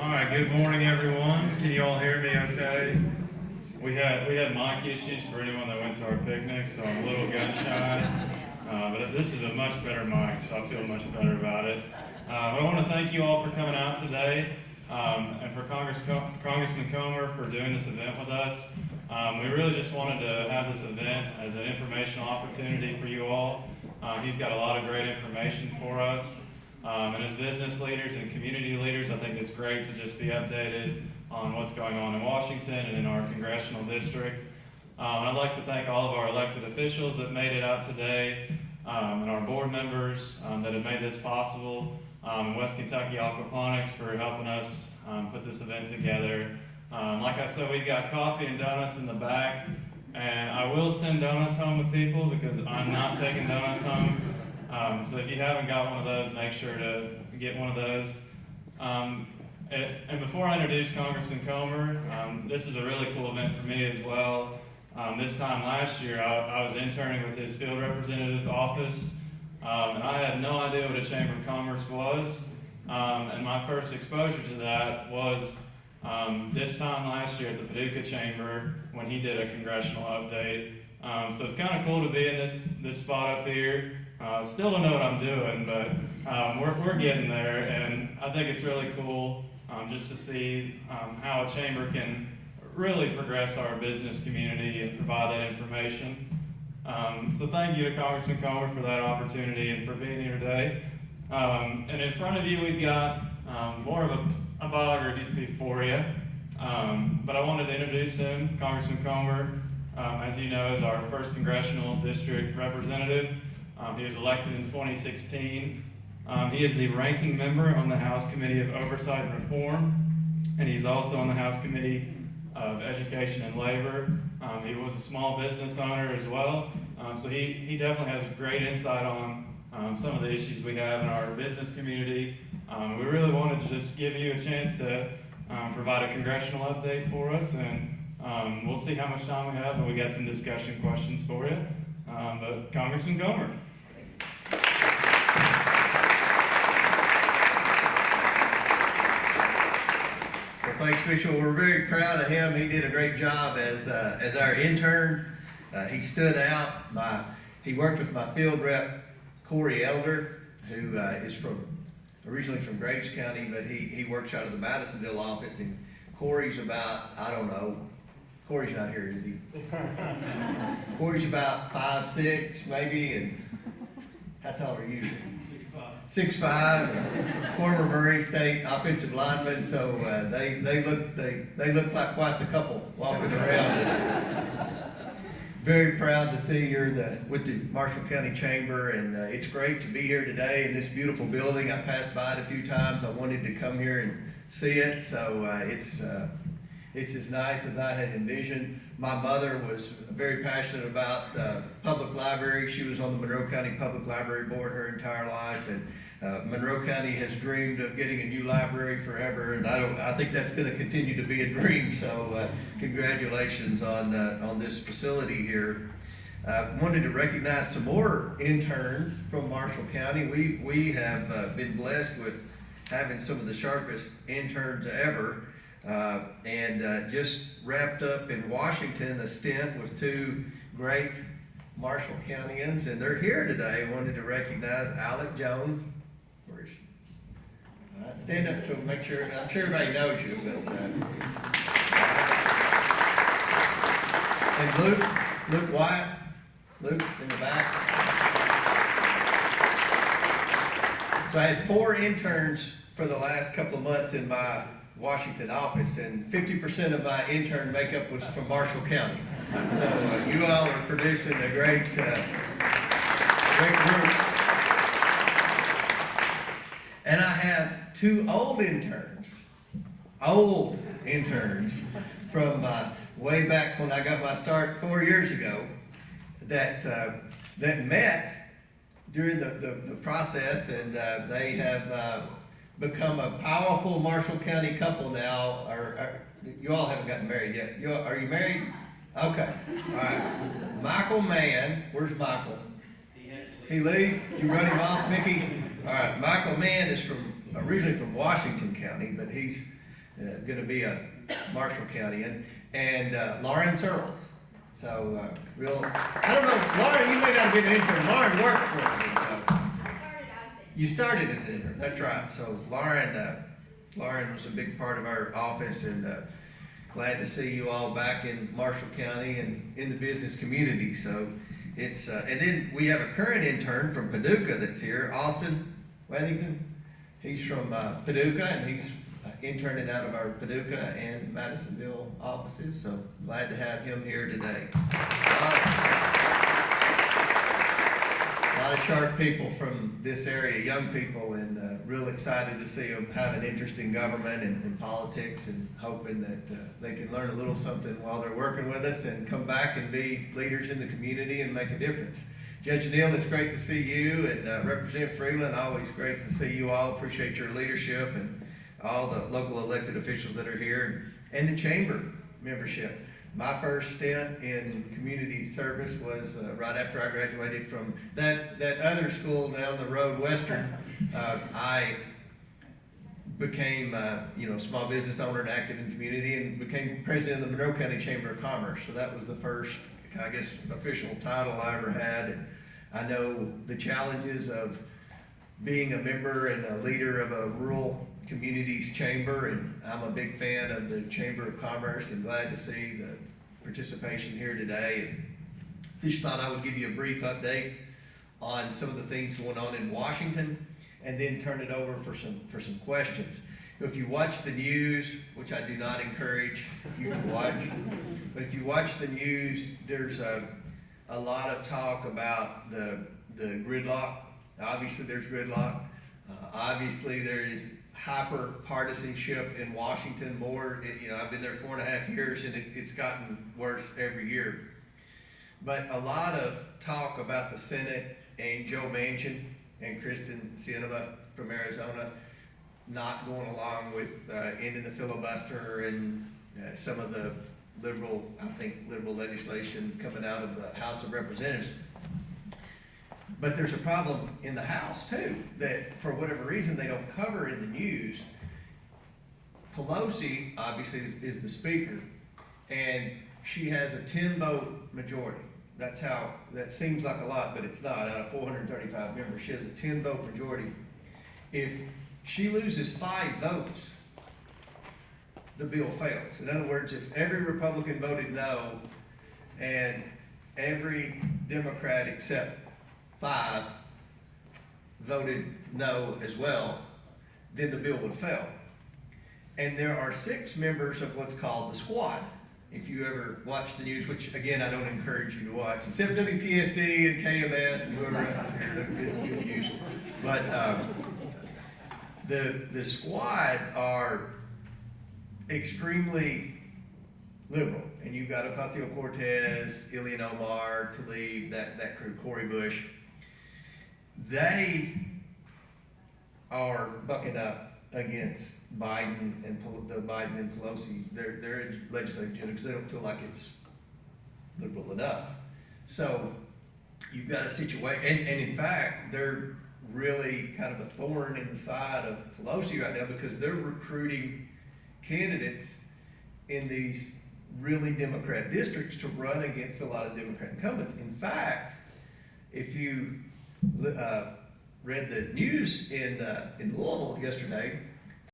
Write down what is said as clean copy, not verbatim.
All right, good morning, everyone. Can you all hear me okay? We had mic issues for anyone that went to our picnic, so I'm a little gun shy. But this is a much better mic, so I feel much better about it. I want to thank you all for coming out today, and for Congressman Comer for doing this event with us. We really just wanted to have this event as an informational opportunity for you all. He's got a lot of great information for us. And as business leaders and community leaders, I think it's great to just be updated on what's going on in Washington and in our congressional district. I'd like to thank all of our elected officials that made it out today, and our board members that have made this possible, and West Kentucky Aquaponics for helping us put this event together. Like I said, we've got coffee and donuts in the back, and I will send donuts home with people because I'm not taking donuts home. So if you haven't got one of those, make sure to get one of those. And before I introduce Congressman Comer, this is a really cool event for me as well. This time last year, I was interning with his field representative office, and I had no idea what a Chamber of Commerce was. And my first exposure to that was this time last year at the Paducah Chamber when he did a congressional update. So it's kind of cool to be in this spot up here. Still don't know what I'm doing, but we're getting there, and I think it's really cool just to see how a chamber can really progress our business community and provide that information. So thank you to Congressman Comer for that opportunity and for being here today. And in front of you, we've got more of a biography for you, but I wanted to introduce him. Congressman Comer, as you know, is our first congressional district representative. He was elected in 2016. He is the ranking member on the House Committee of Oversight and Reform, and he's also on the House Committee of Education and Labor. He was a small business owner as well, so he definitely has great insight on some of the issues we have in our business community. We really wanted to just give you a chance to provide a congressional update for us, and we'll see how much time we have, but we got some discussion questions for you. But Congressman Comer. Well, thanks, Mitchell. We're very proud of him. He did a great job as our intern. He stood out. He worked with my field rep, Corey Elder, who is originally from Graves County, but he works out of the Madisonville office. And Corey's about, I don't know, Corey's not here, is he? Corey's about 5'6", maybe, and how tall are you? 6'5", former Murray State offensive lineman, so they look like quite the couple walking around. Very proud to see you're with the Marshall County Chamber, and it's great to be here today in this beautiful building. I passed by it a few times. I wanted to come here and see it, so it's as nice as I had envisioned. My mother was very passionate about public library. She was on the Monroe County Public Library Board her entire life, and Monroe County has dreamed of getting a new library forever, and I think that's going to continue to be a dream. So congratulations on this facility here. Wanted to recognize some more interns from Marshall County. We have been blessed with having some of the sharpest interns ever. And just wrapped up in Washington a stint with two great Marshall Countyans, and they're here today. I wanted to recognize Alec Jones. Where is she? All right, stand up to make sure. I'm sure everybody knows you, but and Luke Wyatt, Luke in the back. So I had 4 interns for the last couple of months in my Washington office, and 50% of my intern makeup was from Marshall County. So you all are producing a great group. And I have 2 old interns from way back when I got my start 4 years ago that met during the process, and they have become a powerful Marshall County couple now. You all haven't gotten married yet. Are you married? Okay. All right. Michael Mann. Where's Michael? He leave? You run him off, Mickey? All right. Michael Mann is originally from Washington County, but he's gonna be a Marshall County, and Lauren Searles. So, I don't know, Lauren, you may not have been an intern, Lauren worked for me, so. You started as an intern, that's right. So Lauren was a big part of our office, and glad to see you all back in Marshall County and in the business community. So it's, and then we have a current intern from Paducah that's here, Austin Wethington. He's from Paducah, and he's interning out of our Paducah and Madisonville offices. So glad to have him here today. A lot of sharp people from this area, young people, and real excited to see them have an interest in government and politics, and hoping that they can learn a little something while they're working with us and come back and be leaders in the community and make a difference. Judge Neal, it's great to see you, and Representative Freeland, always great to see you all. Appreciate your leadership and all the local elected officials that are here, and the chamber membership. My first stint in community service was right after I graduated from that other school down the road, Western. I became small business owner and active in the community, and became president of the Monroe County Chamber of Commerce. So that was the first, I guess, official title I ever had. And I know the challenges of being a member and a leader of a rural communities chamber, and I'm a big fan of the Chamber of Commerce, and glad to see the participation here today. And just thought I would give you a brief update on some of the things going on in Washington, and then turn it over for some questions. If you watch the news, which I do not encourage you to watch, but if you watch the news, there's a lot of talk about the gridlock. Obviously there's gridlock. Obviously there is hyper partisanship in Washington more. I've been there 4.5 years, and it's gotten worse every year. But a lot of talk about the Senate and Joe Manchin and Kristen Sinema from Arizona not going along with ending the filibuster and some of the liberal legislation coming out of the House of Representatives. But there's a problem in the House too, that for whatever reason they don't cover in the news. Pelosi obviously is the speaker, and she has a 10-vote majority. That seems like a lot, but it's not. Out of 435 members, she has a 10-vote majority. If she loses 5 votes, the bill fails. In other words, if every Republican voted no, and every Democrat except 5 voted no as well, then the bill would fail. And there are 6 members of what's called the squad. If you ever watch the news, which again I don't encourage you to watch, except WPSD and KMS and whoever else is here, they're good news. But the squad are extremely liberal, and you've got Ocasio-Cortez, Ilhan Omar, Tlaib, that crew, Cori Bush. They are bucking up against Biden and Pelosi, their legislative agenda, because they don't feel like it's liberal enough. So you've got a situation, and in fact, they're really kind of a thorn in the side of Pelosi right now, because they're recruiting candidates in these really Democrat districts to run against a lot of Democrat incumbents. In fact, if you read the news in Louisville yesterday,